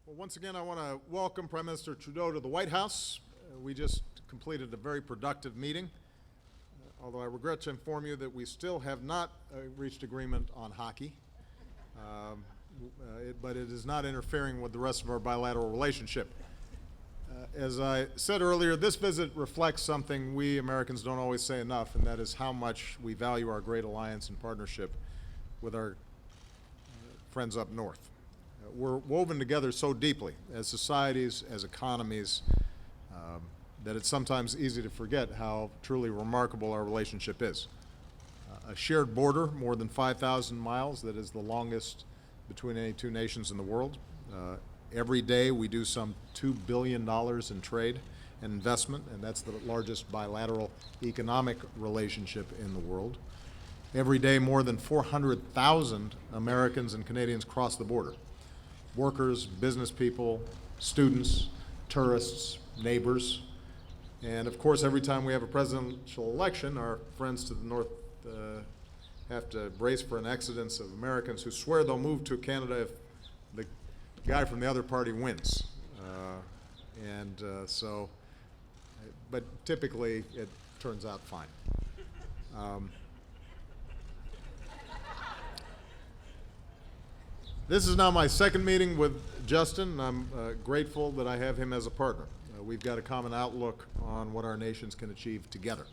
Well, once again, I want to welcome Prime Minister Trudeau to the White House. We just completed a very productive meeting, although I regret to inform you that we still have not reached agreement on hockey, but it is not interfering with the rest of our bilateral relationship. As I said earlier, this visit reflects something we Americans don't always say enough, and that is how much we value our great alliance and partnership with our friends up north. We're woven together so deeply as societies, as economies, that it's sometimes easy to forget how truly remarkable our relationship is. A shared border, more than 5,000 miles, that is the longest between any two nations in the world. Every day we do some $2 billion in trade and investment, and that's the largest bilateral economic relationship in the world. Every day more than 400,000 Americans and Canadians cross the border. Workers, business people, students, tourists, neighbors. And of course, every time we have a presidential election, our friends to the north have to brace for an exodus of Americans who swear they'll move to Canada if the guy from the other party wins. But typically it turns out fine. This is now my second meeting with Justin, and I'm grateful that I have him as a partner. We've got a common outlook on what our nations can achieve together.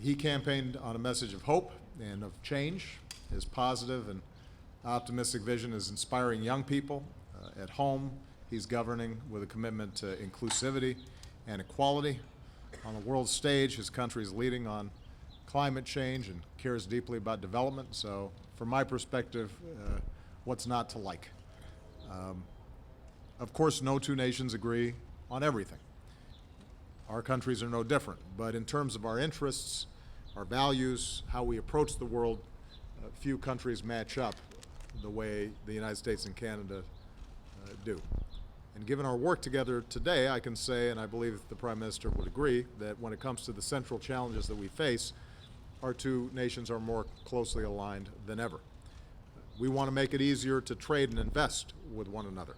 He campaigned on a message of hope and of change. His positive and optimistic vision is inspiring young people. At home, he's governing with a commitment to inclusivity and equality. On the world stage, his country is leading on climate change and cares deeply about development. So from my perspective, what's not to like? Of course, no two nations agree on everything. Our countries are no different, but in terms of our interests, our values, how we approach the world, few countries match up the way the United States and Canada do. And given our work together today, I can say, and I believe the Prime Minister would agree, that when it comes to the central challenges that we face, our two nations are more closely aligned than ever. We want to make it easier to trade and invest with one another.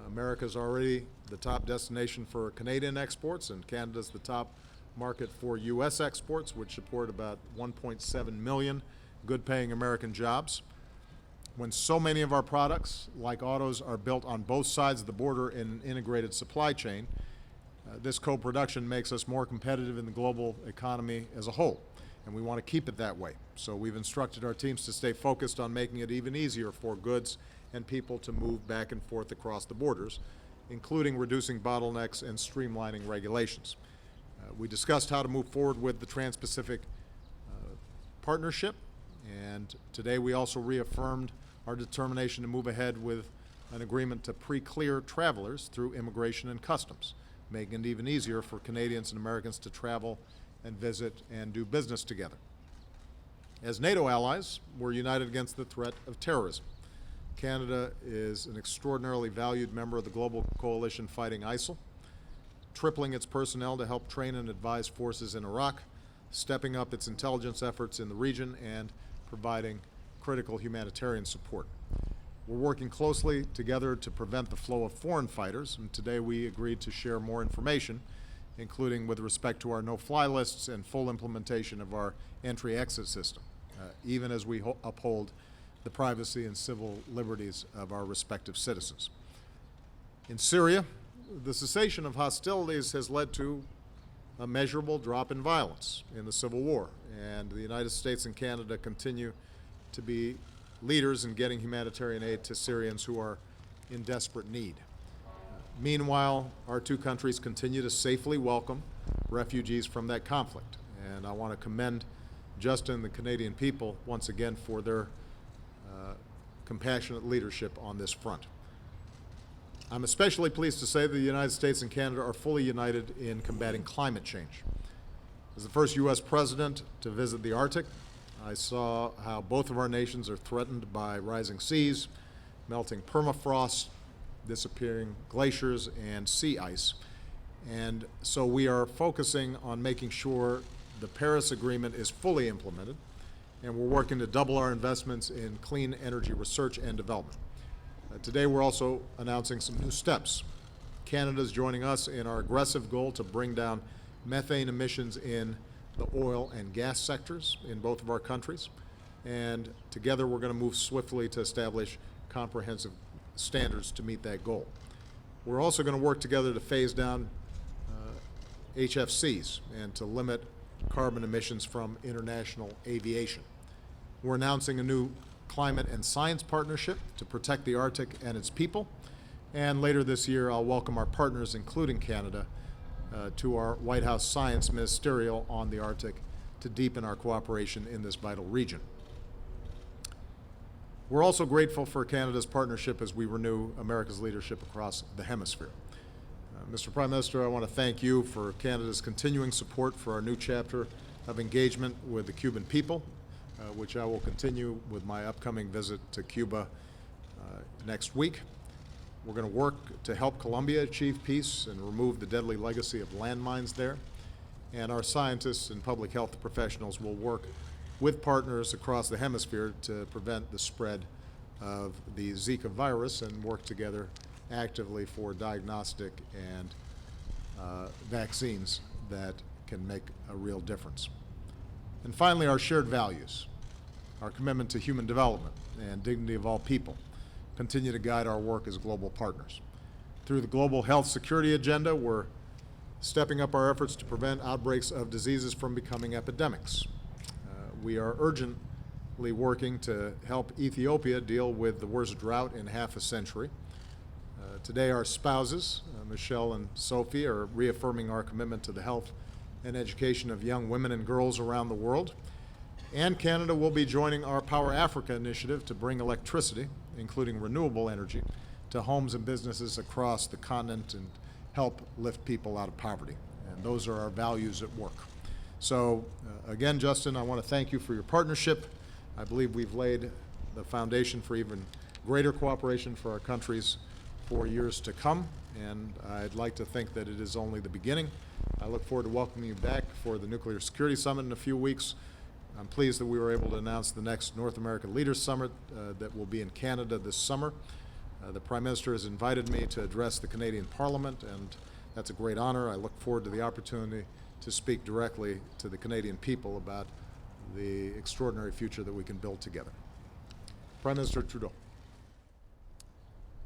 America's already the top destination for Canadian exports, and Canada's the top market for U.S. exports, which support about 1.7 million good-paying American jobs. When so many of our products, like autos, are built on both sides of the border in an integrated supply chain, this co-production makes us more competitive in the global economy as a whole, and we want to keep it that way. So we've instructed our teams to stay focused on making it even easier for goods and people to move back and forth across the borders, including reducing bottlenecks and streamlining regulations. We discussed how to move forward with the Trans-Pacific Partnership, and today we also reaffirmed our determination to move ahead with an agreement to pre-clear travelers through immigration and customs, making it even easier for Canadians and Americans to travel and visit and do business together. As NATO allies, we're united against the threat of terrorism. Canada is an extraordinarily valued member of the global coalition fighting ISIL, tripling its personnel to help train and advise forces in Iraq, stepping up its intelligence efforts in the region, and providing critical humanitarian support. We're working closely together to prevent the flow of foreign fighters, and today we agreed to share more information, including with respect to our no-fly lists and full implementation of our entry-exit system, even as we uphold the privacy and civil liberties of our respective citizens. In Syria, the cessation of hostilities has led to a measurable drop in violence in the civil war, and the United States and Canada continue to be leaders in getting humanitarian aid to Syrians who are in desperate need. Meanwhile, our two countries continue to safely welcome refugees from that conflict, and I want to commend Justin and the Canadian people once again for their compassionate leadership on this front. I'm especially pleased to say that the United States and Canada are fully united in combating climate change. As the first U.S. president to visit the Arctic, I saw how both of our nations are threatened by rising seas, melting permafrost, disappearing glaciers, and sea ice. And so we are focusing on making sure the Paris Agreement is fully implemented, and we're working to double our investments in clean energy research and development. Today we're also announcing some new steps. Canada is joining us in our aggressive goal to bring down methane emissions in the oil and gas sectors in both of our countries. And together we're going to move swiftly to establish comprehensive standards to meet that goal. We're also going to work together to phase down HFCs and to limit carbon emissions from international aviation. We're announcing a new climate and science partnership to protect the Arctic and its people. And later this year, I'll welcome our partners, including Canada, to our White House Science Ministerial on the Arctic to deepen our cooperation in this vital region. We're also grateful for Canada's partnership as we renew America's leadership across the hemisphere. Mr. Prime Minister, I want to thank you for Canada's continuing support for our new chapter of engagement with the Cuban people, which I will continue with my upcoming visit to Cuba next week. We're going to work to help Colombia achieve peace and remove the deadly legacy of landmines there. And our scientists and public health professionals will work with partners across the hemisphere to prevent the spread of the Zika virus and work together actively for diagnostic and vaccines that can make a real difference. And finally, our shared values, our commitment to human development and dignity of all people continue to guide our work as global partners. Through the Global Health Security Agenda, we're stepping up our efforts to prevent outbreaks of diseases from becoming epidemics. We are urgently working to help Ethiopia deal with the worst drought in half a century. Today, our spouses, Michelle and Sophie, are reaffirming our commitment to the health and education of young women and girls around the world. And Canada will be joining our Power Africa initiative to bring electricity, including renewable energy, to homes and businesses across the continent and help lift people out of poverty. And those are our values at work. So again, Justin, I want to thank you for your partnership. I believe we've laid the foundation for even greater cooperation for our countries for years to come, and I'd like to think that it is only the beginning. I look forward to welcoming you back for the Nuclear Security Summit in a few weeks. I'm pleased that we were able to announce the next North American Leaders Summit that will be in Canada this summer. The Prime Minister has invited me to address the Canadian Parliament, and that's a great honor. I look forward to the opportunity to speak directly to the Canadian people about the extraordinary future that we can build together. Prime Minister Trudeau.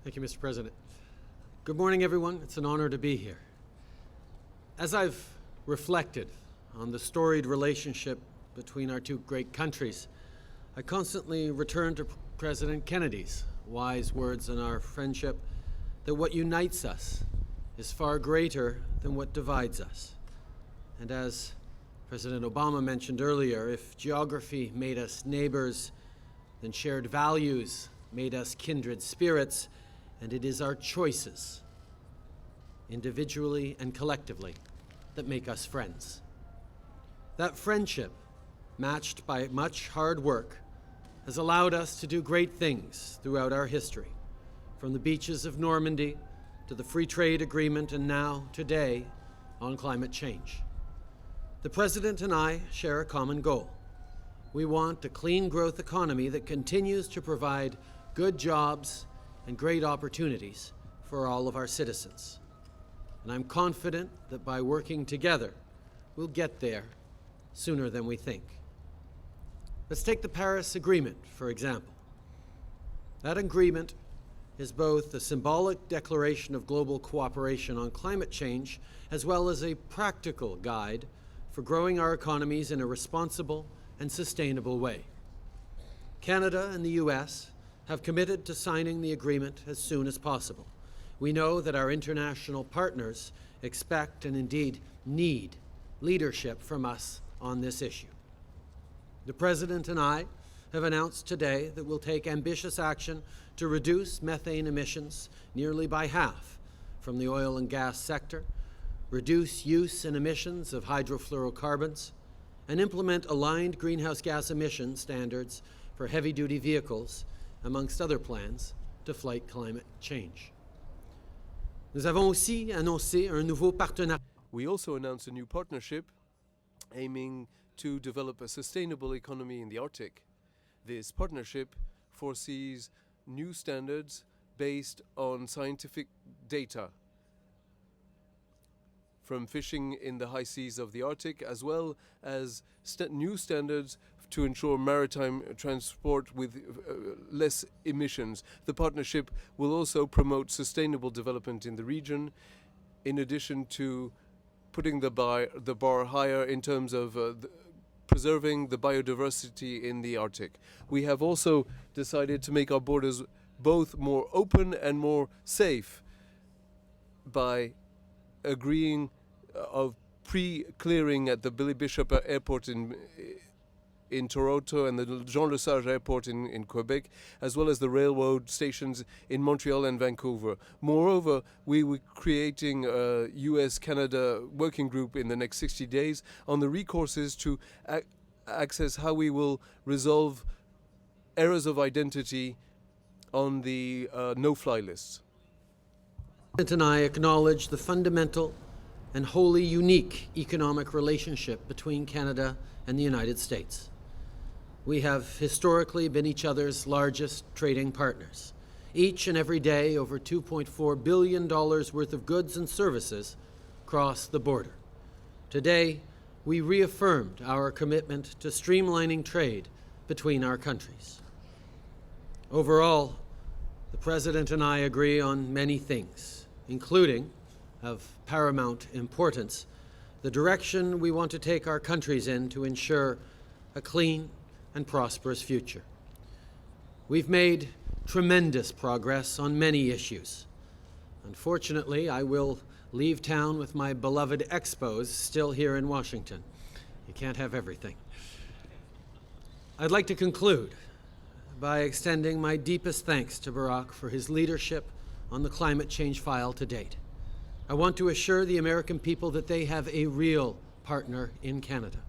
Thank you, Mr. President. Good morning, everyone. It's an honor to be here. As I've reflected on the storied relationship between our two great countries, I constantly return to President Kennedy's wise words on our friendship that what unites us is far greater than what divides us. And as President Obama mentioned earlier, if geography made us neighbors, then shared values made us kindred spirits, and it is our choices, individually and collectively, that make us friends. That friendship, matched by much hard work, has allowed us to do great things throughout our history, from the beaches of Normandy to the free trade agreement and now, today, on climate change. The President and I share a common goal. We want a clean growth economy that continues to provide good jobs and great opportunities for all of our citizens. And I'm confident that by working together, we'll get there sooner than we think. Let's take the Paris Agreement, for example. That agreement is both a symbolic declaration of global cooperation on climate change, as well as a practical guide for growing our economies in a responsible and sustainable way. Canada and the US have committed to signing the agreement as soon as possible. We know that our international partners expect and indeed need leadership from us on this issue. The President and I have announced today that we'll take ambitious action to reduce methane emissions nearly by half from the oil and gas sector, reduce use and emissions of hydrofluorocarbons, and implement aligned greenhouse gas emission standards for heavy-duty vehicles, amongst other plans to fight climate change. Nous avons aussi annoncé un nouveau partenariat. We also announced a new partnership aiming to develop a sustainable economy in the Arctic. This partnership foresees new standards based on scientific data from fishing in the high seas of the Arctic, as well as new standards to ensure maritime transport with less emissions. The partnership will also promote sustainable development in the region, in addition to putting the bar higher in terms of preserving the biodiversity in the Arctic. We have also decided to make our borders both more open and more safe by agreeing of pre-clearing at the Billy Bishop Airport in Toronto and the Jean Lesage Airport in Quebec, as well as the railroad stations in Montreal and Vancouver. Moreover, we were creating a US-Canada working group in the next 60 days on the recourses to access how we will resolve errors of identity on the no-fly lists. The President and I acknowledge the fundamental and wholly unique economic relationship between Canada and the United States. We have historically been each other's largest trading partners. Each and every day, over $2.4 billion worth of goods and services cross the border. Today, we reaffirmed our commitment to streamlining trade between our countries. Overall, the President and I agree on many things, including, of paramount importance, the direction we want to take our countries in to ensure a clean and prosperous future. We've made tremendous progress on many issues. Unfortunately, I will leave town with my beloved Expos still here in Washington. You can't have everything. I'd like to conclude by extending my deepest thanks to Barack for his leadership on the climate change file to date. I want to assure the American people that they have a real partner in Canada.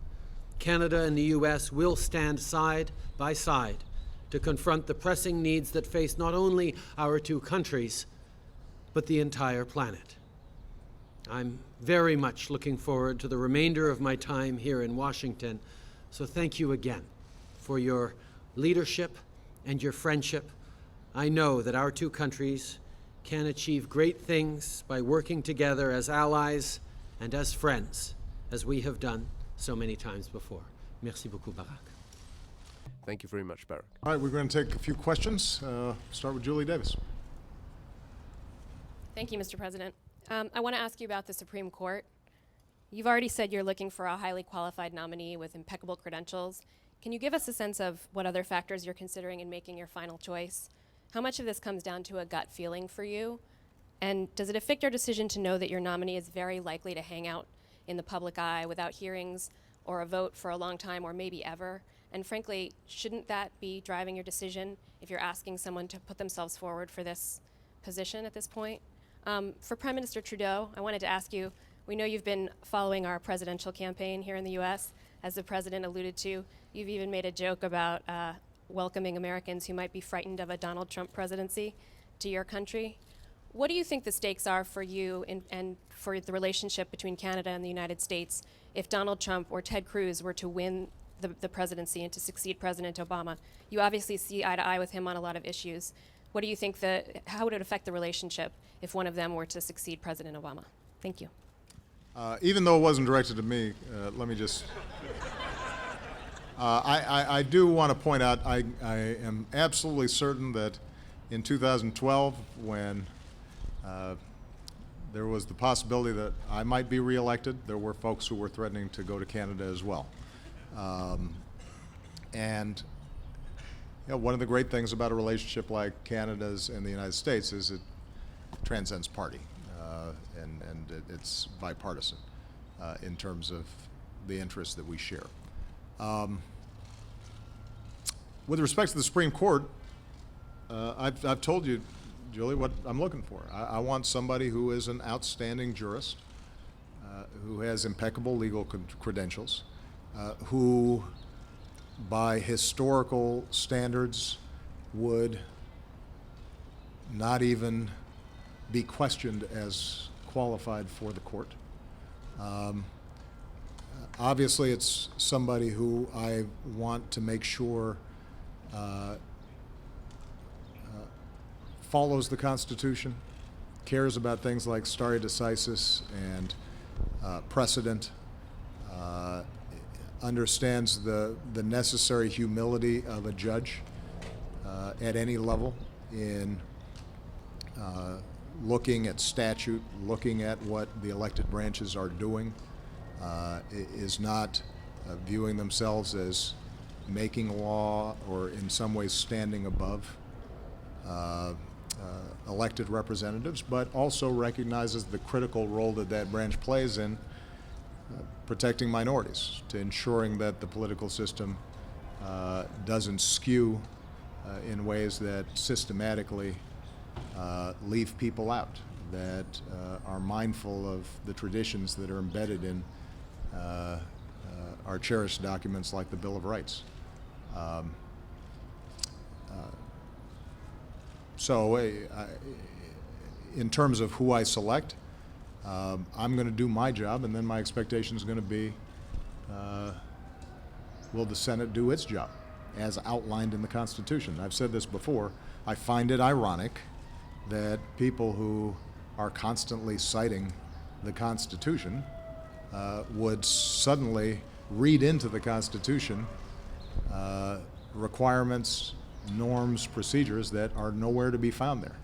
Canada and the U.S. will stand side by side to confront the pressing needs that face not only our two countries, but the entire planet. I'm very much looking forward to the remainder of my time here in Washington, so thank you again for your leadership and your friendship. I know that our two countries can achieve great things by working together as allies and as friends, as we have done so many times before. Merci beaucoup, Barack. Thank you very much, Barack. All right, we're going to take a few questions. Start with Julie Davis. Thank you, Mr. President. I want to ask you about the Supreme Court. You've already said you're looking for a highly qualified nominee with impeccable credentials. Can you give us a sense of what other factors you're considering in making your final choice? How much of this comes down to a gut feeling for you? And does it affect your decision to know that your nominee is very likely to hang out in the public eye without hearings or a vote for a long time or maybe ever? And frankly, shouldn't that be driving your decision if you're asking someone to put themselves forward for this position at this point? For Prime Minister Trudeau, I wanted to ask you, we know you've been following our presidential campaign here in the US. As the President alluded to, you've even made a joke about welcoming Americans who might be frightened of a Donald Trump presidency to your country. What do you think the stakes are for you and for the relationship between Canada and the United States if Donald Trump or Ted Cruz were to win the presidency and to succeed President Obama? You obviously see eye to eye with him on a lot of issues. What do you think how would it affect the relationship if one of them were to succeed President Obama? Thank you. Even though it wasn't directed to me, let me just... I do want to point out, I am absolutely certain that in 2012, when there was the possibility that I might be reelected, there were folks who were threatening to go to Canada as well. And you know, one of the great things about a relationship like Canada's and the United States is it transcends party, and it's bipartisan in terms of the interests that we share. With respect to the Supreme Court, I've told you, Julie, what I'm looking for. I want somebody who is an outstanding jurist, who has impeccable legal credentials, who, by historical standards, would not even be questioned as qualified for the court. Obviously, it's somebody who I want to make sure follows the Constitution, cares about things like stare decisis and precedent, understands the necessary humility of a judge at any level in looking at statute, looking at what the elected branches are doing, is not viewing themselves as making law or in some ways standing above elected representatives, but also recognizes the critical role that that branch plays in protecting minorities, to ensuring that the political system doesn't skew in ways that systematically leave people out, that are mindful of the traditions that are embedded in our cherished documents like the Bill of Rights. So in terms of who I select, I'm going to do my job, and then my expectation is going to be, will the Senate do its job as outlined in the Constitution? I've said this before. I find it ironic that people who are constantly citing the Constitution would suddenly read into the Constitution requirements, norms, procedures that are nowhere to be found there.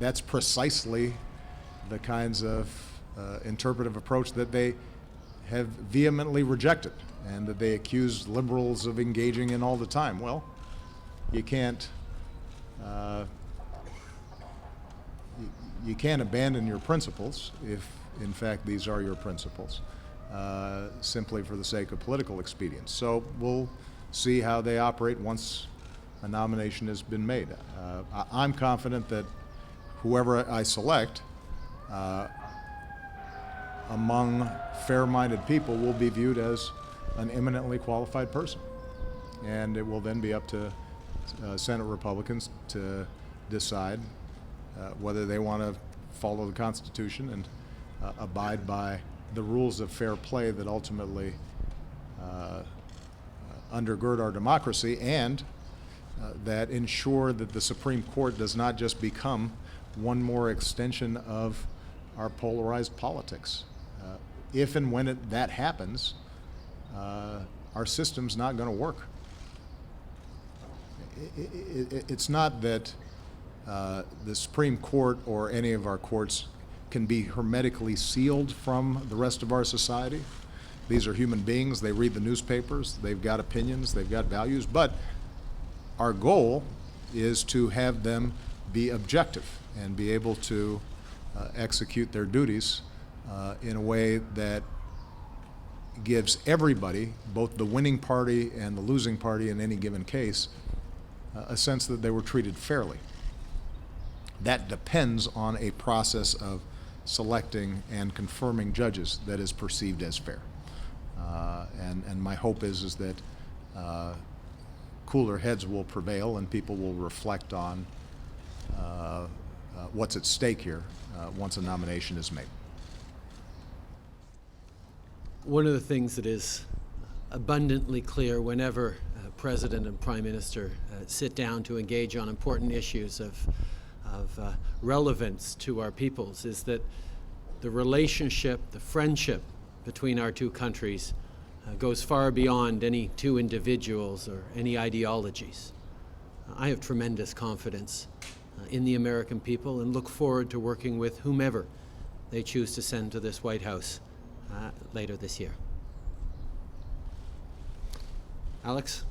That's precisely the kinds of interpretive approach that they have vehemently rejected and that they accuse liberals of engaging in all the time. Well, you can't abandon your principles if, in fact, these are your principles, simply for the sake of political expedience. So we'll see how they operate once a nomination has been made. I'm confident that whoever I select among fair-minded people will be viewed as an eminently qualified person. And it will then be up to Senate Republicans to decide whether they want to follow the Constitution and abide by the rules of fair play that ultimately undergird our democracy and that ensure that the Supreme Court does not just become one more extension of our polarized politics. If and when that happens, our system's not going to work. It's not that the Supreme Court or any of our courts can be hermetically sealed from the rest of our society. These are human beings. They read the newspapers. They've got opinions. They've got values. But our goal is to have them be objective and be able to execute their duties in a way that gives everybody, both the winning party and the losing party in any given case, a sense that they were treated fairly. That depends on a process of selecting and confirming judges that is perceived as fair. And my hope is that cooler heads will prevail and people will reflect on what's at stake here once a nomination is made. One of the things that is abundantly clear whenever President and Prime Minister sit down to engage on important issues of relevance to our peoples is that the relationship, the friendship between our two countries goes far beyond any two individuals or any ideologies. I have tremendous confidence in the American people and look forward to working with whomever they choose to send to this White House later this year. Alex?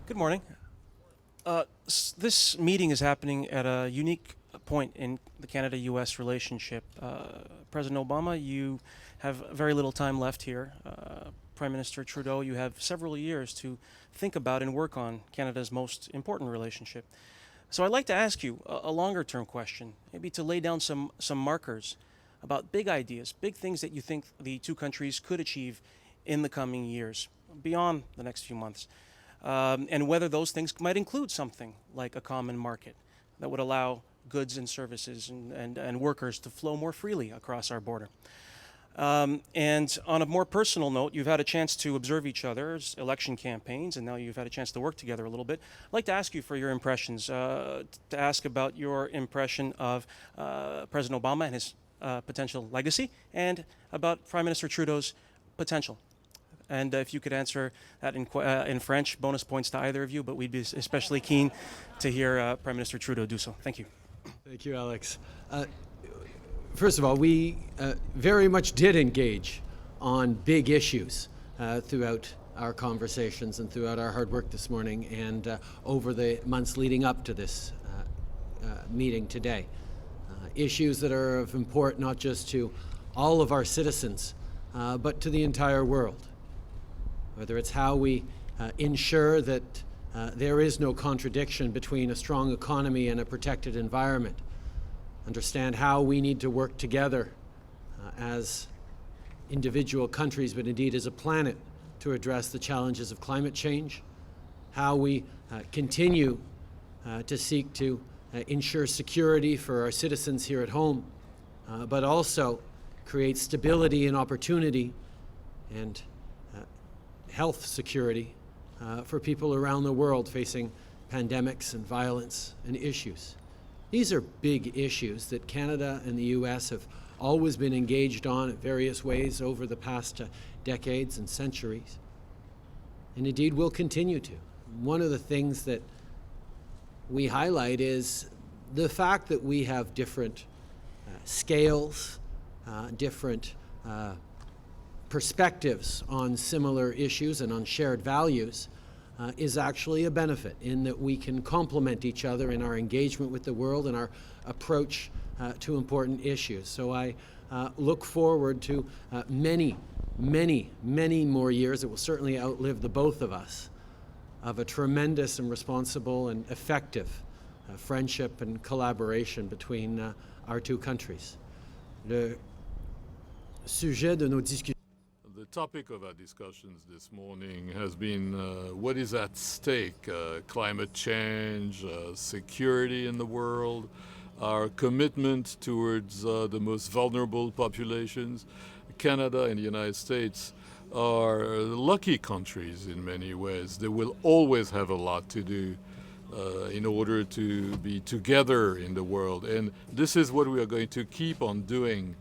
Good morning. This meeting is happening at a unique point in the Canada-U.S. relationship. President Obama, you have very little time left here. Prime Minister Trudeau, you have several years to think about and work on Canada's most important relationship. So I'd like to ask you a longer-term question, maybe to lay down some markers about big ideas, big things that you think the two countries could achieve in the coming years, beyond the next few months, and whether those things might include something like a common market that would allow goods and services and workers to flow more freely across our border. And on a more personal note, you've had a chance to observe each other's election campaigns, and now you've had a chance to work together a little bit. I'd like to ask you for your impressions, to ask about your impression of President Obama and his potential legacy, and about Prime Minister Trudeau's potential. And if you could answer that in French, bonus points to either of you, but we'd be especially keen to hear Prime Minister Trudeau do so. Thank you. Thank you, Alex. First of all, we very much did engage on big issues throughout our conversations and throughout our hard work this morning and over the months leading up to this meeting today. Issues that are of import not just to all of our citizens, but to the entire world. Whether it's how we ensure that there is no contradiction between a strong economy and a protected environment. Understand how we need to work together as individual countries, but indeed as a planet, to address the challenges of climate change. How we continue to seek to ensure security for our citizens here at home, but also create stability and opportunity and health security for people around the world facing pandemics and violence and issues. These are big issues that Canada and the U.S. have always been engaged on in various ways over the past decades and centuries, and indeed will continue to. One of the things that we highlight is the fact that we have different scales, different perspectives on similar issues and on shared values is actually a benefit in that we can complement each other in our engagement with the world and our approach to important issues. So I look forward to many more years that will certainly outlive the both of us of a tremendous and responsible and effective friendship and collaboration between our two countries. Le sujet de nos discussions. The topic of our discussions this morning has been what is at stake, climate change, security in the world, our commitment towards the most vulnerable populations. Canada and the United States are lucky countries in many ways. They will always have a lot to do in order to be together in the world. And this is what we are going to keep on doing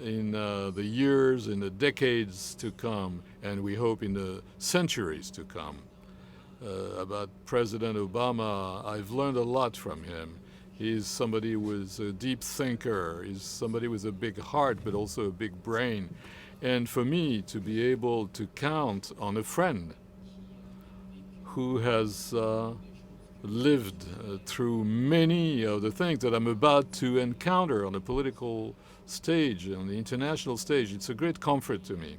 in the years, in the decades to come, and we hope in the centuries to come. About President Obama, I've learned a lot from him. He's somebody who is a deep thinker. He's somebody with a big heart, but also a big brain. And for me, to be able to count on a friend who has lived through many of the things that I'm about to encounter on the political stage, on the international stage, it's a great comfort to me.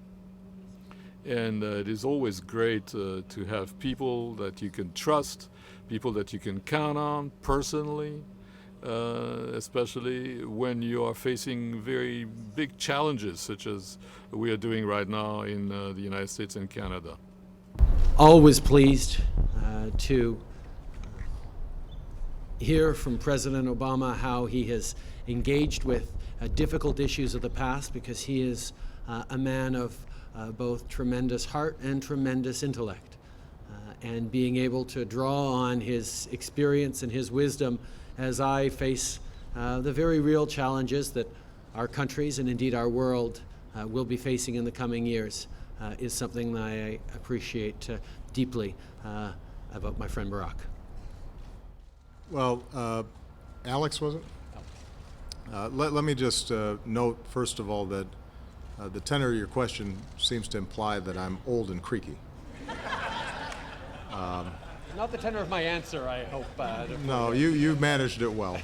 And it is always great to have people that you can trust, people that you can count on personally, especially when you are facing very big challenges such as we are doing right now in the United States and Canada. Always pleased to hear from President Obama how he has engaged with difficult issues of the past, because he is a man of both tremendous heart and tremendous intellect. And being able to draw on his experience and his wisdom as I face the very real challenges that our countries and indeed our world will be facing in the coming years is something that I appreciate deeply about my friend Barack. Well, Alex, was it? Let me just note, first of all, that the tenor of your question seems to imply that I'm old and creaky. Not the tenor of my answer, I hope. No, you managed it well.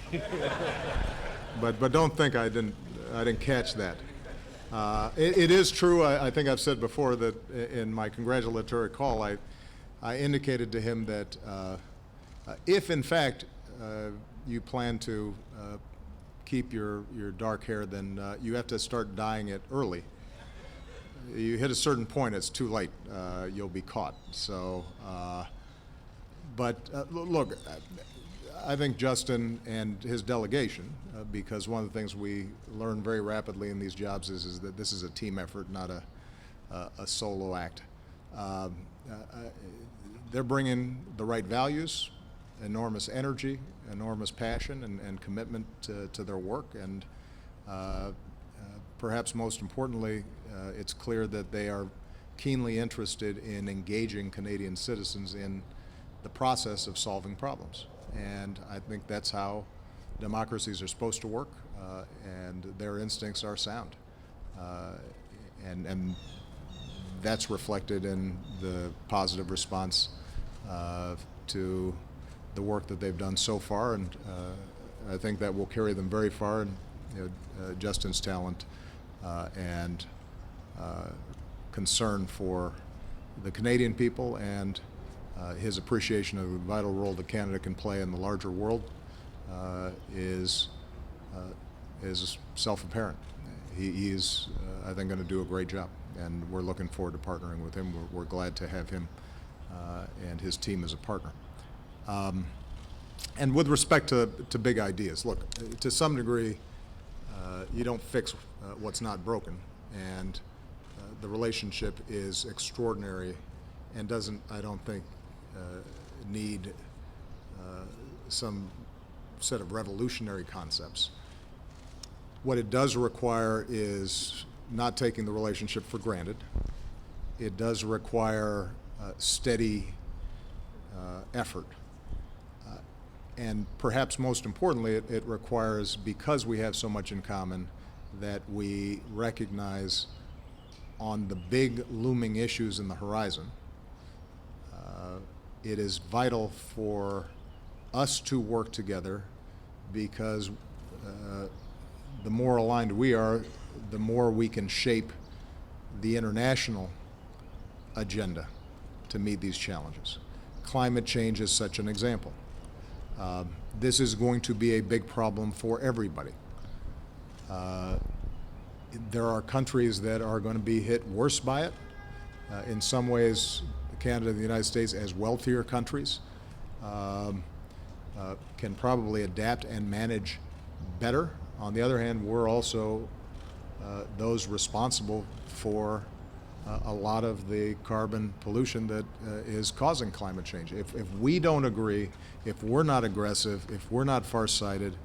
But don't think I didn't catch that. It is true, I think I've said before, that in my congratulatory call, I indicated to him that if, in fact, you plan to keep your dark hair, then you have to start dyeing it early. You hit a certain point, it's too late. You'll be caught. So, but look, I think Justin and his delegation, because one of the things we learn very rapidly in these jobs is that this is a team effort, not a solo act. They're bringing the right values, enormous energy, enormous passion, and commitment to their work. And perhaps most importantly, it's clear that they are keenly interested in engaging Canadian citizens in the process of solving problems. And I think that's how democracies are supposed to work, and their instincts are sound. And that's reflected in the positive response to the work that they've done so far, and I think that will carry them very far. And Justin's talent and concern for the Canadian people and his appreciation of the vital role that Canada can play in the larger world is self-apparent. He's, I think, going to do a great job, and we're looking forward to partnering with him. We're glad to have him and his team as a partner. And with respect to big ideas, look, to some degree, you don't fix what's not broken, and the relationship is extraordinary and doesn't, I don't think, need some set of revolutionary concepts. What it does require is not taking the relationship for granted. It does require steady effort. And perhaps most importantly, it requires, because we have so much in common, that we recognize on the big looming issues in the horizon, it is vital for us to work together, because the more aligned we are, the more we can shape the international agenda to meet these challenges. Climate change is such an example. This is going to be a big problem for everybody. There are countries that are going to be hit worse by it. In some ways, Canada and the United States, as wealthier countries, can probably adapt and manage better. On the other hand, we're also those responsible for a lot of the carbon pollution that is causing climate change. If we don't agree, if we're not aggressive, if we're not farsighted,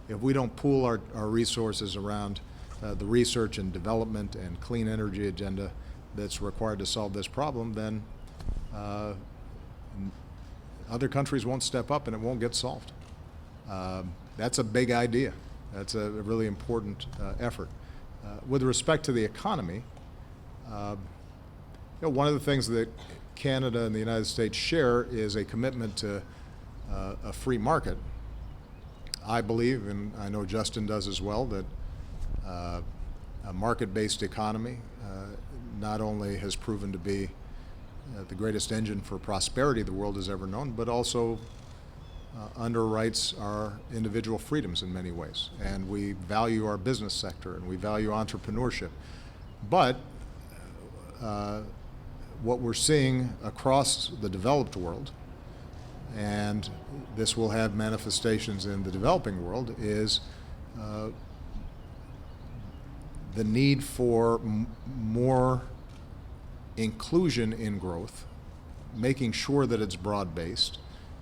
if we don't pool our resources around the research and development and clean energy agenda that's required to solve this problem, then other countries won't step up and it won't get solved. That's a big idea. That's a really important effort. With respect to the economy, one of the things that Canada and the United States share is a commitment to a free market. I believe, and I know Justin does as well, that a market-based economy not only has proven to be the greatest engine for prosperity the world has ever known, but also underwrites our individual freedoms in many ways. And we value our business sector and we value entrepreneurship. But what we're seeing across the developed world, and this will have manifestations in the developing world, is the need for more inclusion in growth, making sure that it's broad-based,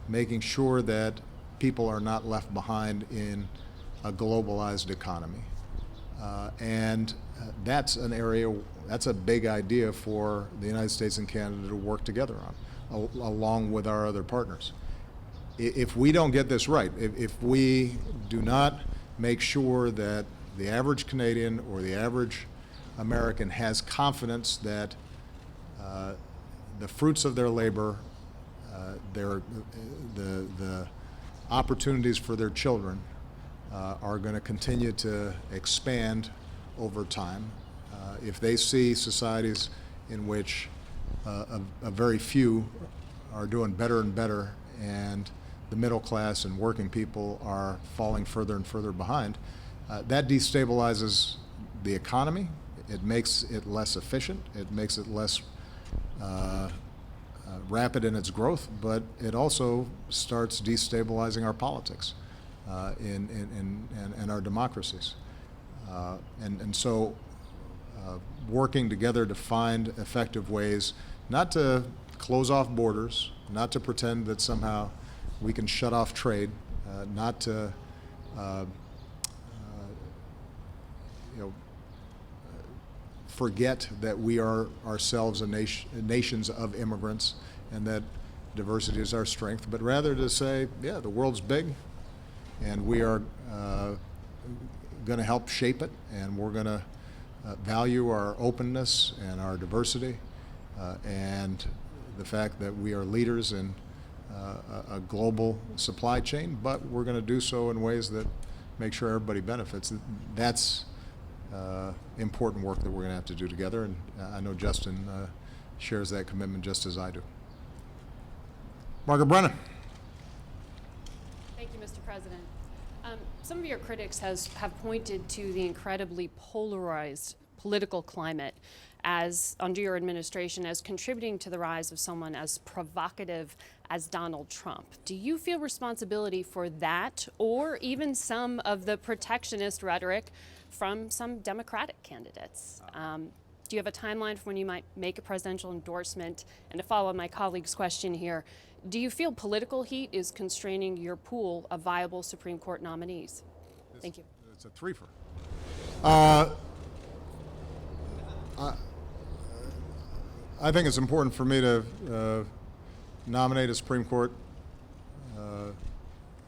making sure that people are not left behind in a globalized economy. And that's an area, that's a big idea for the United States and Canada to work together on, along with our other partners. If we don't get this right, if we do not make sure that the average Canadian or the average American has confidence that the fruits of their labor, the opportunities for their children are going to continue to expand over time. If they see societies in which a very few are doing better and better, and the middle class and working people are falling further and further behind, that destabilizes the economy. It makes it less efficient. It makes it less rapid in its growth, but it also starts destabilizing our politics and our democracies. And so working together to find effective ways not to close off borders, not to pretend that somehow we can shut off trade, not to forget that we are ourselves nations of immigrants and that diversity is our strength, but rather to say, yeah, the world's big and we are going to help shape it, and we're going to value our openness and our diversity and the fact that we are leaders in a global supply chain, but we're going to do so in ways that make sure everybody benefits. That's important work that we're going to have to do together, and I know Justin shares that commitment just as I do. Margaret Brennan. Thank you, Mr. President. Some of your critics have pointed to the incredibly polarized political climate as under your administration as contributing to the rise of someone as provocative as Donald Trump. Do you feel responsibility for that, or even some of the protectionist rhetoric from some Democratic candidates? Do you have a timeline for when you might make a presidential endorsement? And to follow my colleague's question here, do you feel political heat is constraining your pool of viable Supreme Court nominees? Thank you. It's a threefer. I think it's important for me to nominate a Supreme Court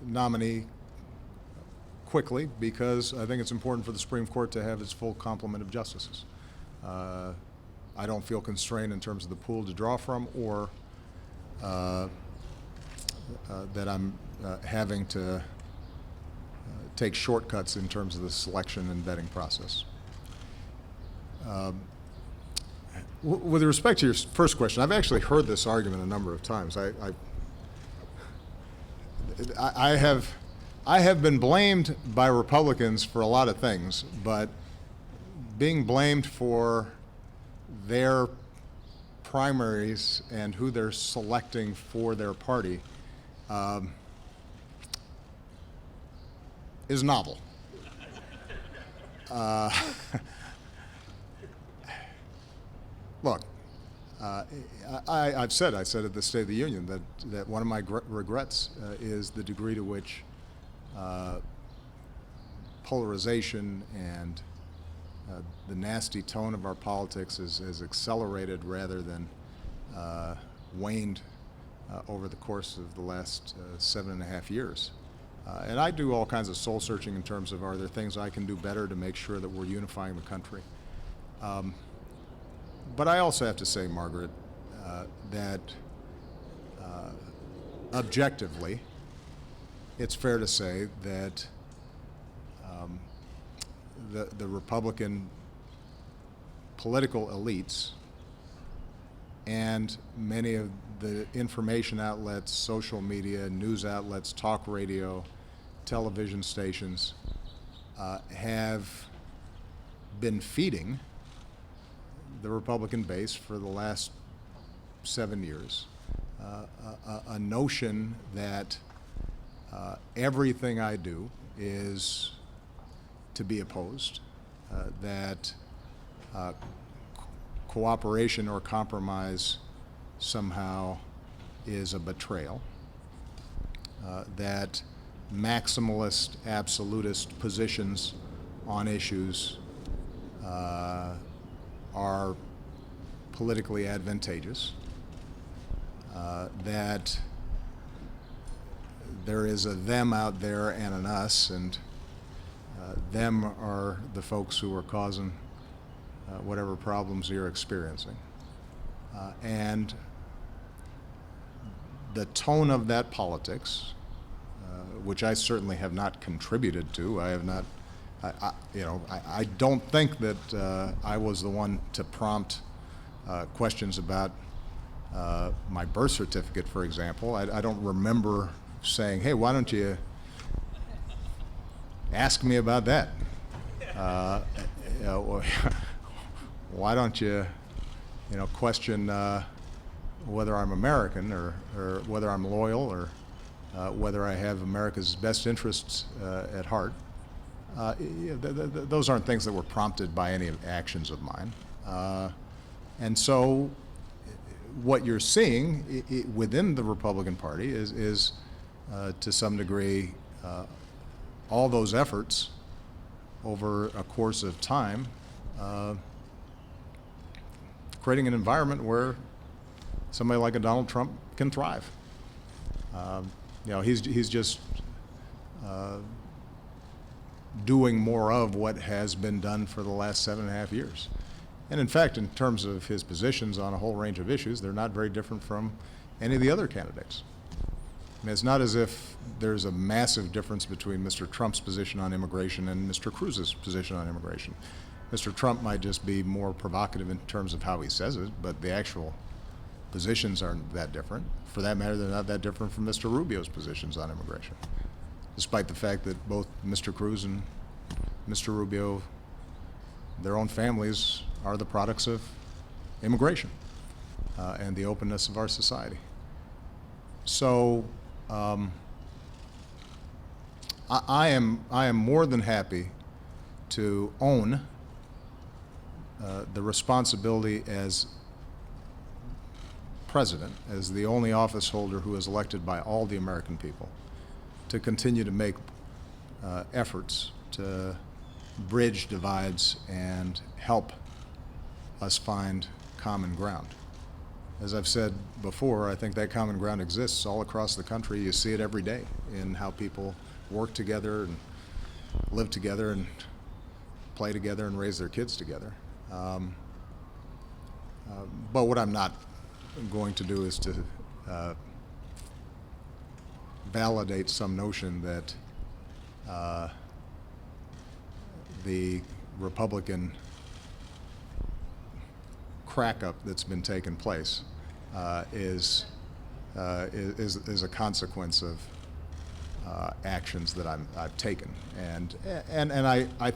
nominee quickly, because I think it's important for the Supreme Court to have its full complement of justices. I don't feel constrained in terms of the pool to draw from, or that I'm having to take shortcuts in terms of the selection and vetting process. With respect to your first question, I've actually heard this argument a number of times. I have been blamed by Republicans for a lot of things, but being blamed for their primaries and who they're selecting for their party is novel. Look, I said at the State of the Union that one of my regrets is the degree to which polarization and the nasty tone of our politics is accelerated rather than waned over the course of the last 7.5 years. And I do all kinds of soul searching in terms of, are there things I can do better to make sure that we're unifying the country? But I also have to say, Margaret, that objectively, it's fair to say that the Republican political elites and many of the information outlets, social media, news outlets, talk radio, television stations have been feeding the Republican base for the last 7 years a notion that everything I do is to be opposed, that cooperation or compromise somehow is a betrayal, that maximalist, absolutist positions on issues are politically advantageous, that there is a them out there and an us, and them are the folks who are causing whatever problems you're experiencing. And the tone of that politics, which I certainly have not contributed to, I have not, I don't think that I was the one to prompt questions about my birth certificate, for example. I don't remember saying, hey, why don't you ask me about that? Why don't you, question whether I'm American or whether I'm loyal or whether I have America's best interests at heart. Those aren't things that were prompted by any actions of mine. And so what you're seeing within the Republican Party is to some degree, all those efforts over a course of time, creating an environment where somebody like a Donald Trump can thrive. You know, he's just doing more of what has been done for the last 7.5 years. And in fact, in terms of his positions on a whole range of issues, they're not very different from any of the other candidates. I mean, it's not as if there's a massive difference between Mr. Trump's position on immigration and Mr. Cruz's position on immigration. Mr. Trump might just be more provocative in terms of how he says it, but the actual positions aren't that different. For that matter, they're not that different from Mr. Rubio's positions on immigration, despite the fact that both Mr. Cruz and Mr. Rubio, their own families are the products of immigration and the openness of our society. So I am more than happy to own the responsibility as president, as the only office holder who is elected by all the American people, to continue to make efforts to bridge divides and help us find common ground. As I've said before, I think that common ground exists all across the country. You see it every day in how people work together and live together and play together and raise their kids together. But what I'm not going to do is to validate some notion that the Republican crack-up that's been taking place is a consequence of actions that I've taken. And I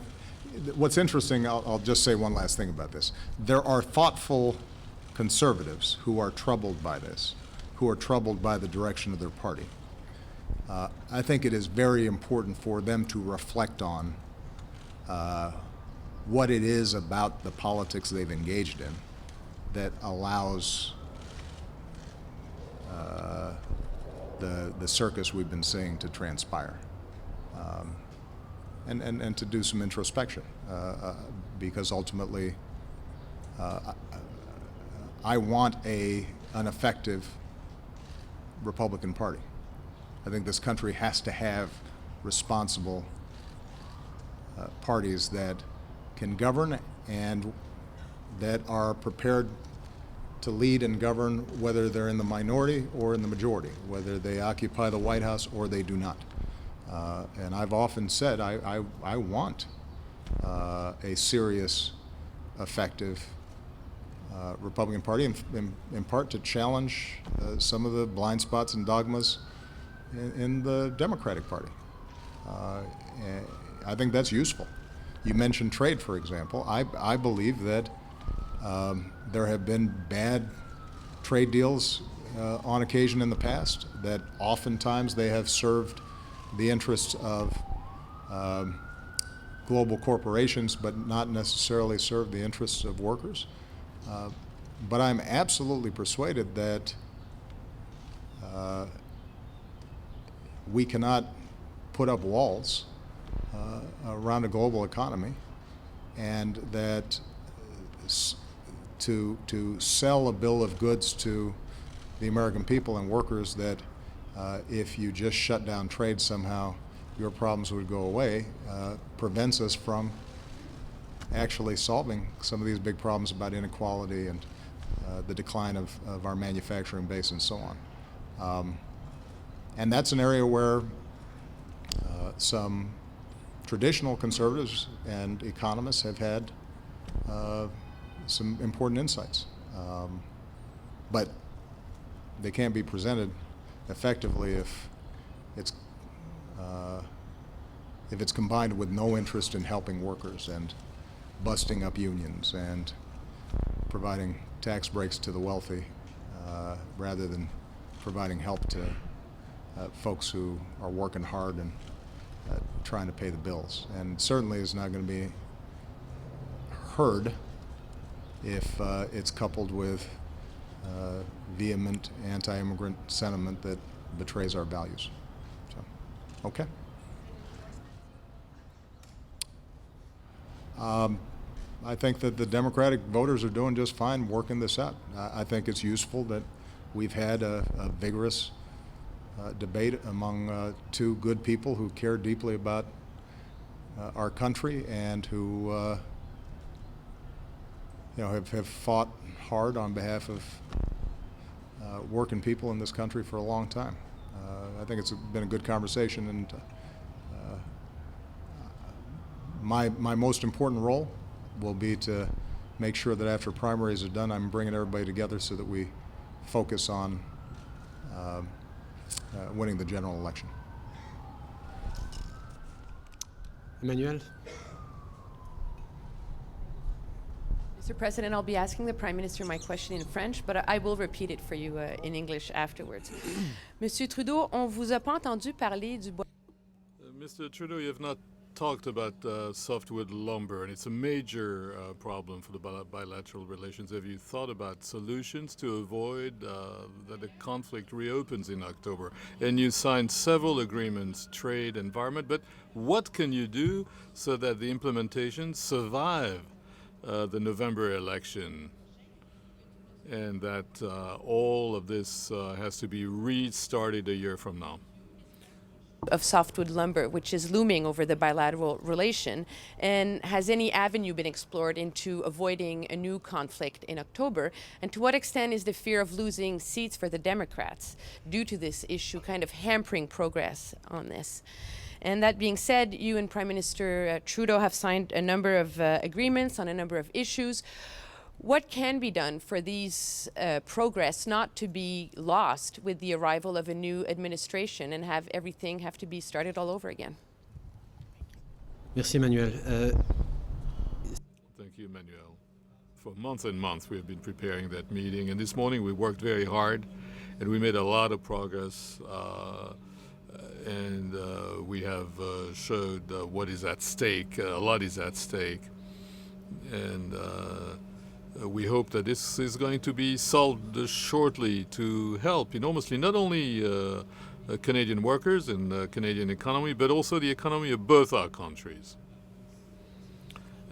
what's interesting, I'll just say one last thing about this. There are thoughtful conservatives who are troubled by this, who are troubled by the direction of their party. I think it is very important for them to reflect on what it is about the politics they've engaged in that allows the circus we've been seeing to transpire, and to do some introspection, because ultimately I want an effective Republican Party. I think this country has to have responsible parties that can govern and that are prepared to lead and govern, whether they're in the minority or in the majority, whether they occupy the White House or they do not. And I've often said I want a serious, effective Republican Party, in part to challenge some of the blind spots and dogmas in the Democratic Party. I think that's useful. You mentioned trade, for example. I believe that there have been bad trade deals on occasion in the past, that oftentimes they have served the interests of global corporations but not necessarily served the interests of workers. But I'm absolutely persuaded that we cannot put up walls around a global economy, and that to sell a bill of goods to the American people and workers that if you just shut down trade somehow your problems would go away prevents us from actually solving some of these big problems about inequality and the decline of our manufacturing base and so on. And that's an area where some traditional conservatives and economists have had some important insights. But they can't be presented effectively if it's combined with no interest in helping workers and busting up unions and providing tax breaks to the wealthy rather than providing help to folks who are working hard and trying to pay the bills. And certainly is not going to be heard if it's coupled with vehement anti-immigrant sentiment that betrays our values. So, okay. I think that the Democratic voters are doing just fine working this out. I think it's useful that we've had a vigorous debate among two good people who care deeply about our country and who have fought hard on behalf of working people in this country for a long time. I think it's been a good conversation, and my most important role will be to make sure that after primaries are done, I'm bringing everybody together so that we focus on winning the general election. Emmanuel? Mr. President, I'll be asking the Prime Minister my question in French, but I will repeat it for you in English afterwards. Monsieur Trudeau, on vous a pas entendu parler du bois. Mr. Trudeau, you have not talked about softwood lumber, and it's a major problem for the bilateral relations. Have you thought about solutions to avoid that the conflict reopens in October? And you signed several agreements, trade, environment, but what can you do so that the implementation survive the November election, and that all of this has to be restarted a year from now? Of softwood lumber, which is looming over the bilateral relation, and has any avenue been explored into avoiding a new conflict in October? And to what extent is the fear of losing seats for the Democrats due to this issue kind of hampering progress on this? And that being said, you and Prime Minister Trudeau have signed a number of agreements on a number of issues. What can be done for these progress not to be lost with the arrival of a new administration and have everything have to be started all over again? Merci, Emmanuel. Thank you, Emmanuel. For months and months, we have been preparing that meeting, and this morning we worked very hard, and we made a lot of progress, and we have showed what is at stake. A lot is at stake, and we hope that this is going to be solved shortly to help enormously, not only Canadian workers and the Canadian economy, but also the economy of both our countries.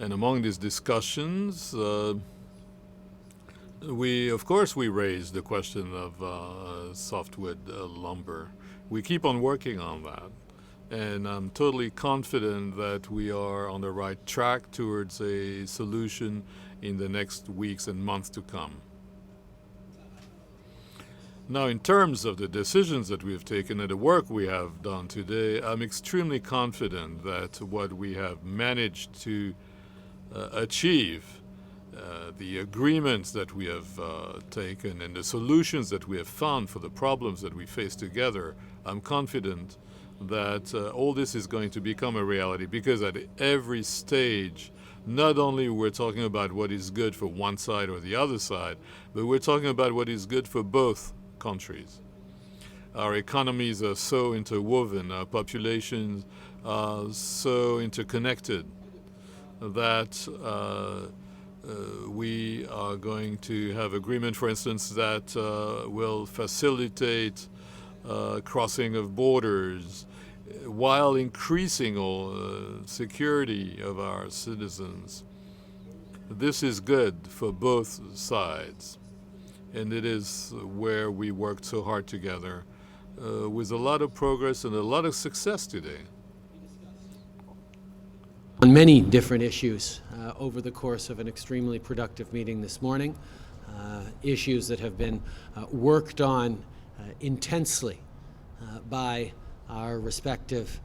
And among these discussions, of course we raised the question of softwood lumber. We keep on working on that. And I'm totally confident that we are on the right track towards a solution in the next weeks and months to come. Now, in terms of the decisions that we have taken and the work we have done today, I'm extremely confident that what we have managed to achieve, the agreements that we have taken and the solutions that we have found for the problems that we face together, I'm confident that all this is going to become a reality, because at every stage, not only we're talking about what is good for one side or the other side, but we're talking about what is good for both countries. Our economies are so interwoven, our populations are so interconnected that we are going to have agreement, for instance, that will facilitate crossing of borders while increasing security of our citizens. This is good for both sides, and it is where we worked so hard together with a lot of progress and a lot of success today. On many different issues over the course of an extremely productive meeting this morning, issues that have been worked on intensely by our respective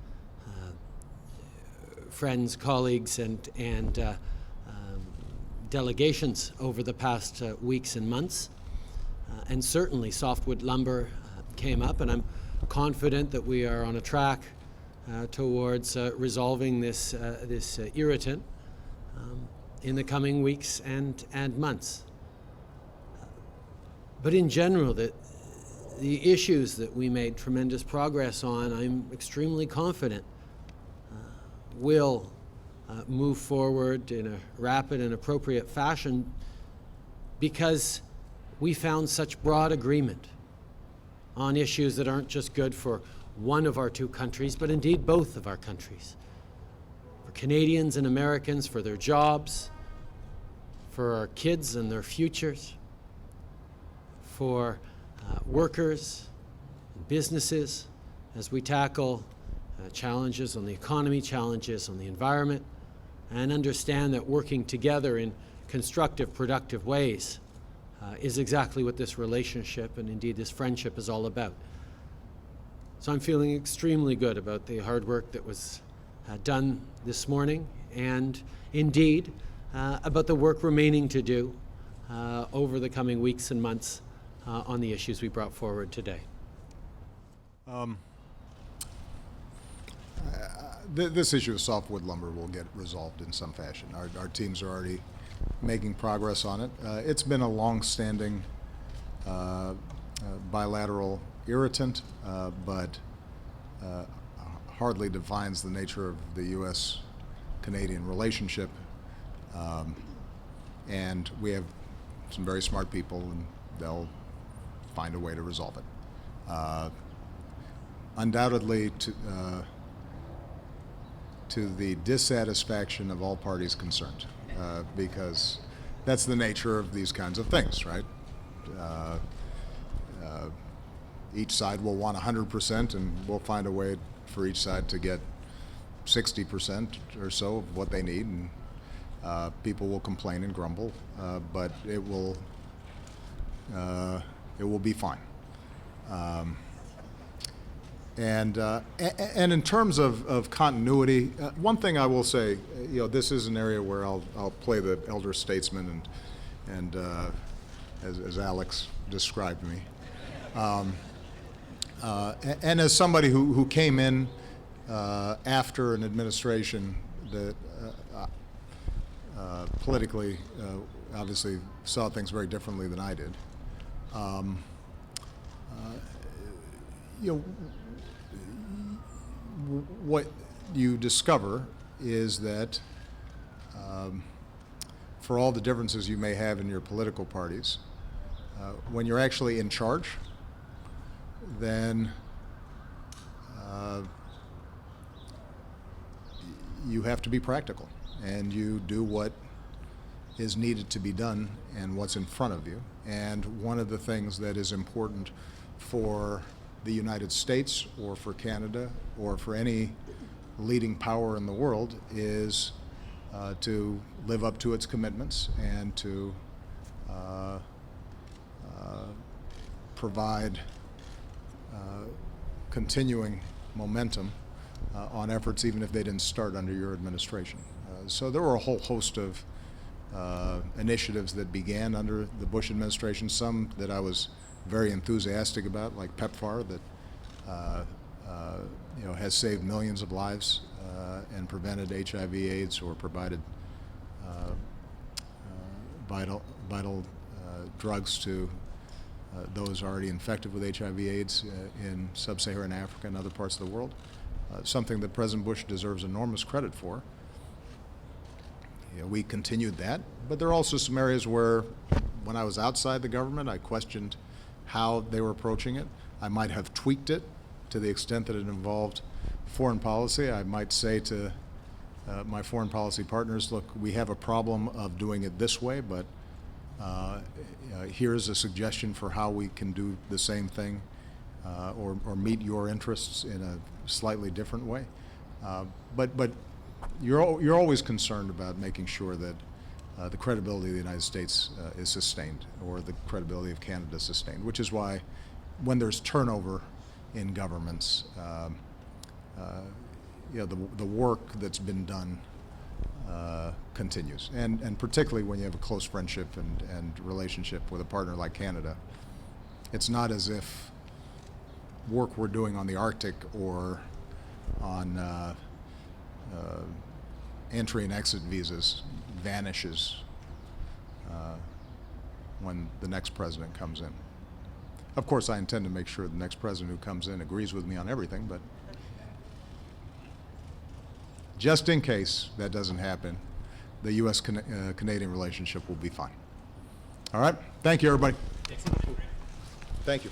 friends, colleagues, and delegations over the past weeks and months. And certainly softwood lumber came up, and I'm confident that we are on a track towards resolving this irritant in the coming weeks and months. But in general, the issues that we made tremendous progress on, I'm extremely confident will move forward in a rapid and appropriate fashion because we found such broad agreement on issues that aren't just good for one of our two countries, but indeed both of our countries. For Canadians and Americans, for their jobs, for our kids and their futures, for workers, businesses, as we tackle challenges on the economy, challenges on the environment, and understand that working together in constructive, productive ways is exactly what this relationship and indeed this friendship is all about. So I'm feeling extremely good about the hard work that was done this morning, and indeed about the work remaining to do over the coming weeks and months on the issues we brought forward today. This issue of softwood lumber will get resolved in some fashion. Our teams are already making progress on it. It's been a long-standing bilateral irritant, but hardly defines the nature of the U.S.-Canadian relationship. And we have some very smart people, and they'll find a way to resolve it. Undoubtedly, to the dissatisfaction of all parties concerned, because that's the nature of these kinds of things, right? Each side will want 100%, and we'll find a way for each side to get 60% or so of what they need, and people will complain and grumble, but it will be fine. And in terms of continuity, one thing I will say, this is an area where I'll play the elder statesman, and as Alex described me, and as somebody who came in after an administration that politically obviously saw things very differently than I did. What you discover is that for all the differences you may have in your political parties, when you're actually in charge, then you have to be practical, and you do what is needed to be done and what's in front of you. And one of the things that is important for the United States or for Canada or for any leading power in the world is to live up to its commitments and to provide continuing momentum on efforts even if they didn't start under your administration. So there were a whole host of initiatives that began under the Bush administration, some that I was very enthusiastic about, like PEPFAR, that has saved millions of lives and prevented HIV/AIDS or provided vital drugs to those already infected with HIV/AIDS in sub-Saharan Africa and other parts of the world. Something that President Bush deserves enormous credit for. We continued that, but there are also some areas where, when I was outside the government, I questioned how they were approaching it. I might have tweaked it to the extent that it involved foreign policy. I might say to my foreign policy partners, look, we have a problem of doing it this way, but here's a suggestion for how we can do the same thing or meet your interests in a slightly different way. But you're always concerned about making sure that the credibility of the United States is sustained, or the credibility of Canada is sustained, which is why when there's turnover in governments, the work that's been done continues. And particularly when you have a close friendship and relationship with a partner like Canada, it's not as if work we're doing on the Arctic or on entry and exit visas vanishes when the next president comes in. Of course, I intend to make sure the next president who comes in agrees with me on everything, but just in case that doesn't happen, the U.S.-Canadian relationship will be fine. All right? Thank you, everybody. Thank you.